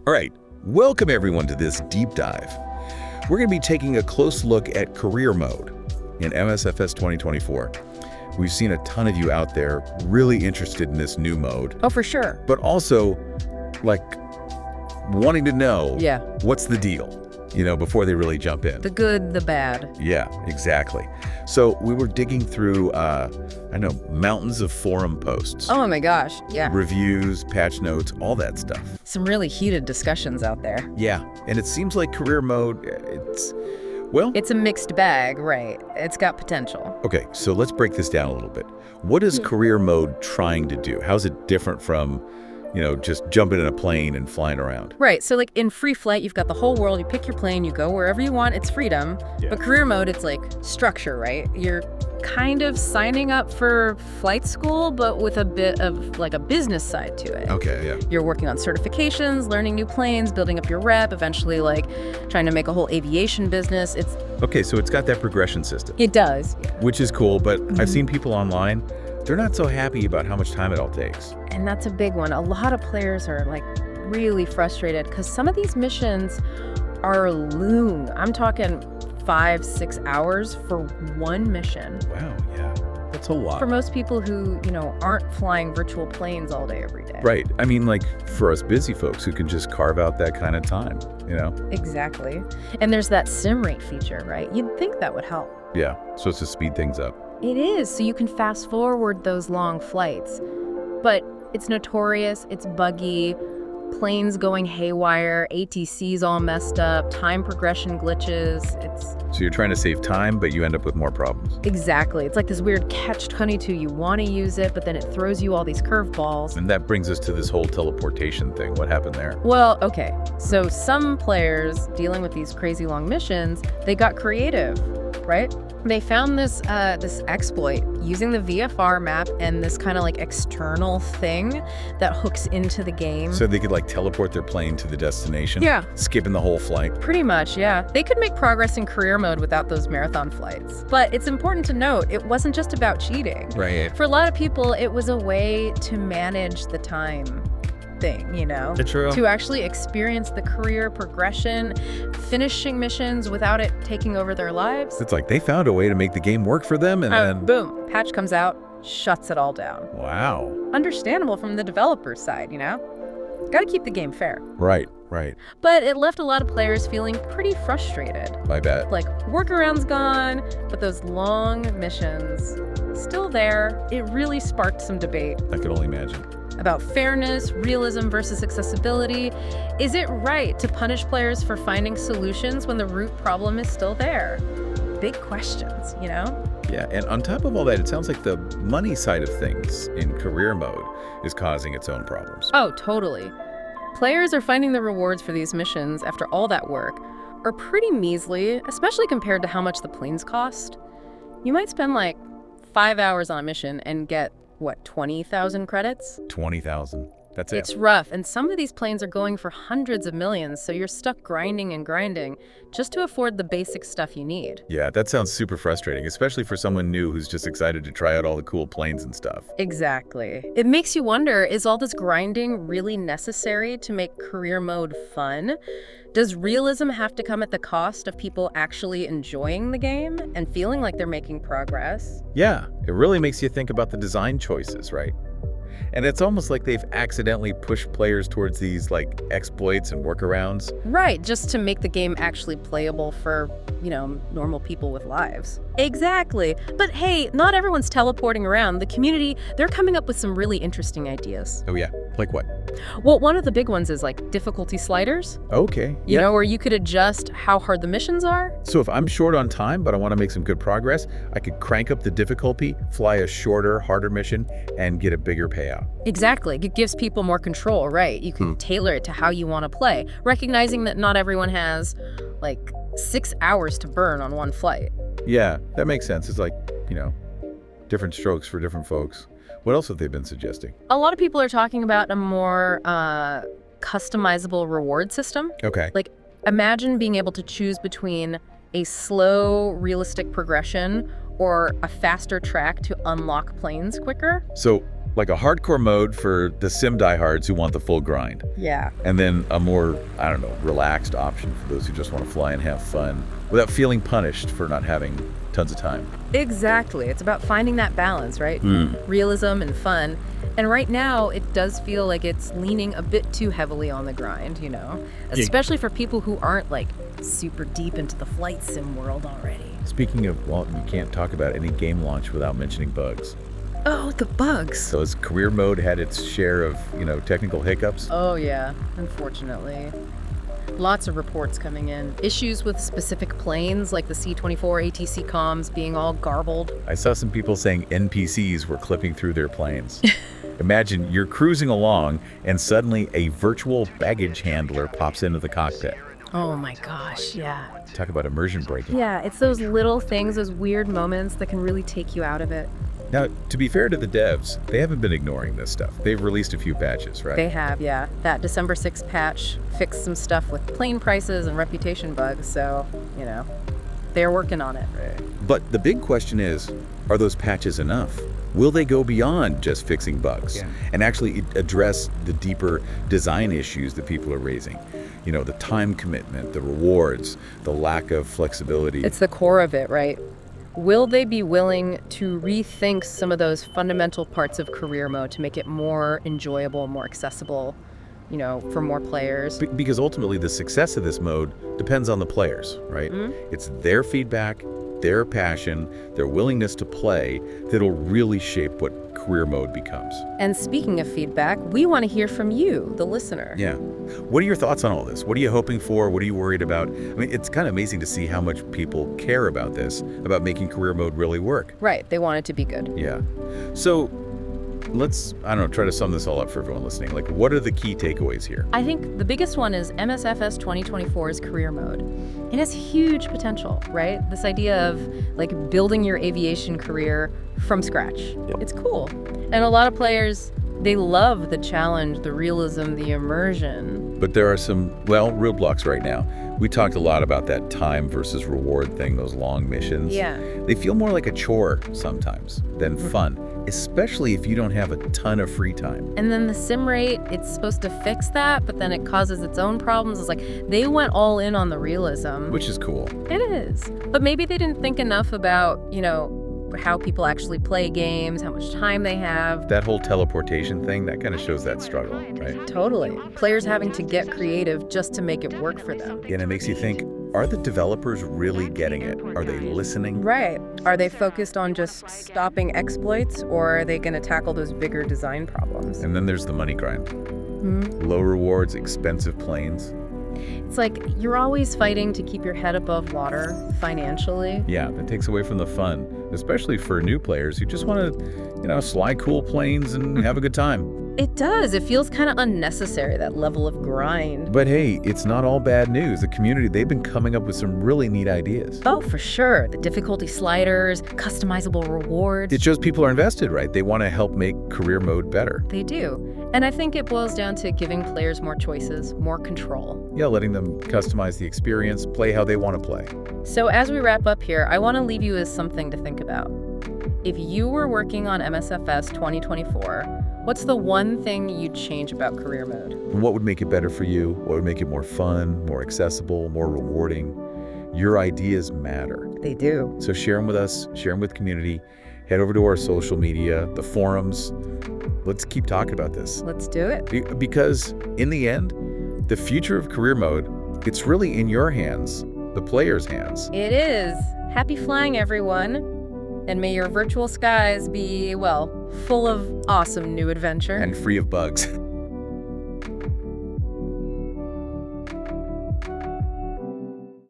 All right, welcome everyone to this deep dive. We're going to be taking a close look at career mode in MSFS 2024. We've seen a ton of you out there really interested in this new mode. Oh, for sure. But also, like, wanting to know what's the deal, before they really jump in. The good, the bad. Yeah, exactly. So we were digging through, mountains of forum posts. Oh my gosh, yeah. Reviews, patch notes, all that stuff. Some really heated discussions out there. Yeah, and it seems like career mode, it's a mixed bag, right? It's got potential. Okay, so let's break this down a little bit. What is career mode trying to do? How's it different from, just jumping in a plane and flying around? Right, so like in free flight, you've got the whole world, you pick your plane, you go wherever you want, it's freedom. Yeah. But career mode, it's like structure, right? You're kind of signing up for flight school, but with a bit of like a business side to it. Okay, yeah. You're working on certifications, learning new planes, building up your rep, eventually like trying to make a whole aviation business. Okay, so it's got that progression system. It does. Which is cool, but I've seen people online, they're not so happy about how much time it all takes. And that's a big one. A lot of players are like really frustrated because some of these missions are long. I'm talking 5-6 hours for one mission. Wow, yeah. That's a lot. For most people who, aren't flying virtual planes all day, every day. Right. I mean, like, for us busy folks who can just carve out that kind of time, Exactly. And there's that sim rate feature, right? You'd think that would help. Yeah, so it's to speed things up. It is, so you can fast forward those long flights. But it's notorious, it's buggy, planes going haywire, ATC's all messed up, time progression glitches. So you're trying to save time, but you end up with more problems. Exactly. It's like this weird catch-22. You want to use it, but then it throws you all these curveballs. And that brings us to this whole teleportation thing. What happened there? Well, okay. So some players dealing with these crazy long missions, they got creative, right? They found this exploit using the VFR map and this kind of like external thing that hooks into the game. So they could like teleport their plane to the destination? Yeah. Skipping the whole flight? Pretty much, yeah. They could make progress in career mode without those marathon flights. But it's important to note, it wasn't just about cheating. Right. For a lot of people, it was a way to manage the time thing, True. To actually experience the career progression, finishing missions without it taking over their lives. It's like they found a way to make the game work for them and then... Boom, patch comes out, shuts it all down. Wow. Understandable from the developer's side, Gotta keep the game fair. Right. But it left a lot of players feeling pretty frustrated. I bet. Like, workarounds gone, but those long missions still there. It really sparked some debate. I could only imagine. About fairness, realism versus accessibility. Is it right to punish players for finding solutions when the root problem is still there? Big questions, Yeah, and on top of all that, it sounds like the money side of things in career mode is causing its own problems. Oh, totally. Players are finding the rewards for these missions after all that work are pretty measly, especially compared to how much the planes cost. You might spend like 5 hours on a mission and get 20,000 credits? 20,000. That's it. It's rough, and some of these planes are going for hundreds of millions, so you're stuck grinding and grinding just to afford the basic stuff you need. Yeah, that sounds super frustrating, especially for someone new who's just excited to try out all the cool planes and stuff. Exactly. It makes you wonder, is all this grinding really necessary to make career mode fun? Does realism have to come at the cost of people actually enjoying the game and feeling like they're making progress? Yeah, it really makes you think about the design choices, right? And it's almost like they've accidentally pushed players towards these like exploits and workarounds. Right, just to make the game actually playable for, normal people with lives. Exactly. But hey, not everyone's teleporting around. The community, they're coming up with some really interesting ideas. Oh yeah, like what? Well, one of the big ones is like difficulty sliders. Okay. Where you could adjust how hard the missions are. So if I'm short on time, but I want to make some good progress, I could crank up the difficulty, fly a shorter, harder mission, and get a bigger payout. Exactly. It gives people more control, right? You can tailor it to how you want to play, recognizing that not everyone has like 6 hours to burn on one flight. Yeah, that makes sense. It's like, different strokes for different folks. What else have they been suggesting? A lot of people are talking about a more customizable reward system. Okay. Like, imagine being able to choose between a slow, realistic progression or a faster track to unlock planes quicker. So Like a hardcore mode for the sim diehards who want the full grind. Yeah. And then a more, I don't know, relaxed option for those who just want to fly and have fun without feeling punished for not having tons of time. Exactly. It's about finding that balance, right? Realism and fun. And right now, it does feel like it's leaning a bit too heavily on the grind, you know? Especially for people who aren't, like, super deep into the flight sim world already. Speaking of, well, you can't talk about any game launch without mentioning bugs. Oh, the bugs. So has career mode had its share of, technical hiccups? Oh, yeah, unfortunately. Lots of reports coming in. Issues with specific planes, like the C-24 ATC comms being all garbled. I saw some people saying NPCs were clipping through their planes. Imagine you're cruising along and suddenly a virtual baggage handler pops into the cockpit. Oh my gosh, yeah. Talk about immersion breaking. Yeah, it's those little things, those weird moments that can really take you out of it. Now, to be fair to the devs, they haven't been ignoring this stuff. They've released a few patches, right? They have, yeah. That December 6th patch fixed some stuff with plane prices and reputation bugs, so, they're working on it. But the big question is, are those patches enough? Will they go beyond just fixing bugs and actually address the deeper design issues that people are raising? The time commitment, the rewards, the lack of flexibility. It's the core of it, right? Will they be willing to rethink some of those fundamental parts of career mode to make it more enjoyable, more accessible, for more players? Because ultimately the success of this mode depends on the players, right? It's their feedback, their passion, their willingness to play that'll really shape what career mode becomes. And speaking of feedback, we want to hear from you, the listener. Yeah. What are your thoughts on all this? What are you hoping for? What are you worried about? I mean, it's kind of amazing to see how much people care about this, about making career mode really work. Right. They want it to be good. Yeah. So let's, try to sum this all up for everyone listening. Like, what are the key takeaways here? I think the biggest one is MSFS 2024's career mode. It has huge potential, right? This idea of like building your aviation career from scratch. Yep. It's cool. And a lot of players, they love the challenge, the realism, the immersion. But there are some, roadblocks right now. We talked a lot about that time versus reward thing, those long missions. Yeah. They feel more like a chore sometimes than fun, especially if you don't have a ton of free time. And then the sim rate, it's supposed to fix that, but then it causes its own problems. It's like they went all in on the realism. Which is cool. It is. But maybe they didn't think enough about, how people actually play games, how much time they have. That whole teleportation thing, that kind of shows that struggle, right? Totally. Players having to get creative just to make it work for them. And it makes you think, are the developers really getting it? Are they listening? Right. Are they focused on just stopping exploits, or are they going to tackle those bigger design problems? And then there's the money grind. Low rewards, expensive planes. It's like you're always fighting to keep your head above water financially. Yeah, that takes away from the fun, especially for new players who just want to, fly cool planes and have a good time. It does. It feels kind of unnecessary, that level of grind. But hey, it's not all bad news. The community, they've been coming up with some really neat ideas. Oh, for sure. The difficulty sliders, customizable rewards. It shows people are invested, right? They want to help make career mode better. They do. And I think it boils down to giving players more choices, more control. Yeah, letting them customize the experience, play how they want to play. So as we wrap up here, I want to leave you with something to think about. If you were working on MSFS 2024, what's the one thing you'd change about career mode? And what would make it better for you? What would make it more fun, more accessible, more rewarding? Your ideas matter. They do. So share them with us, share them with community. Head over to our social media, the forums. Let's keep talking about this. Let's do it. Because in the end, the future of career mode, it's really in your hands, the player's hands. It is. Happy flying, everyone. And may your virtual skies be, full of awesome new adventure. And free of bugs.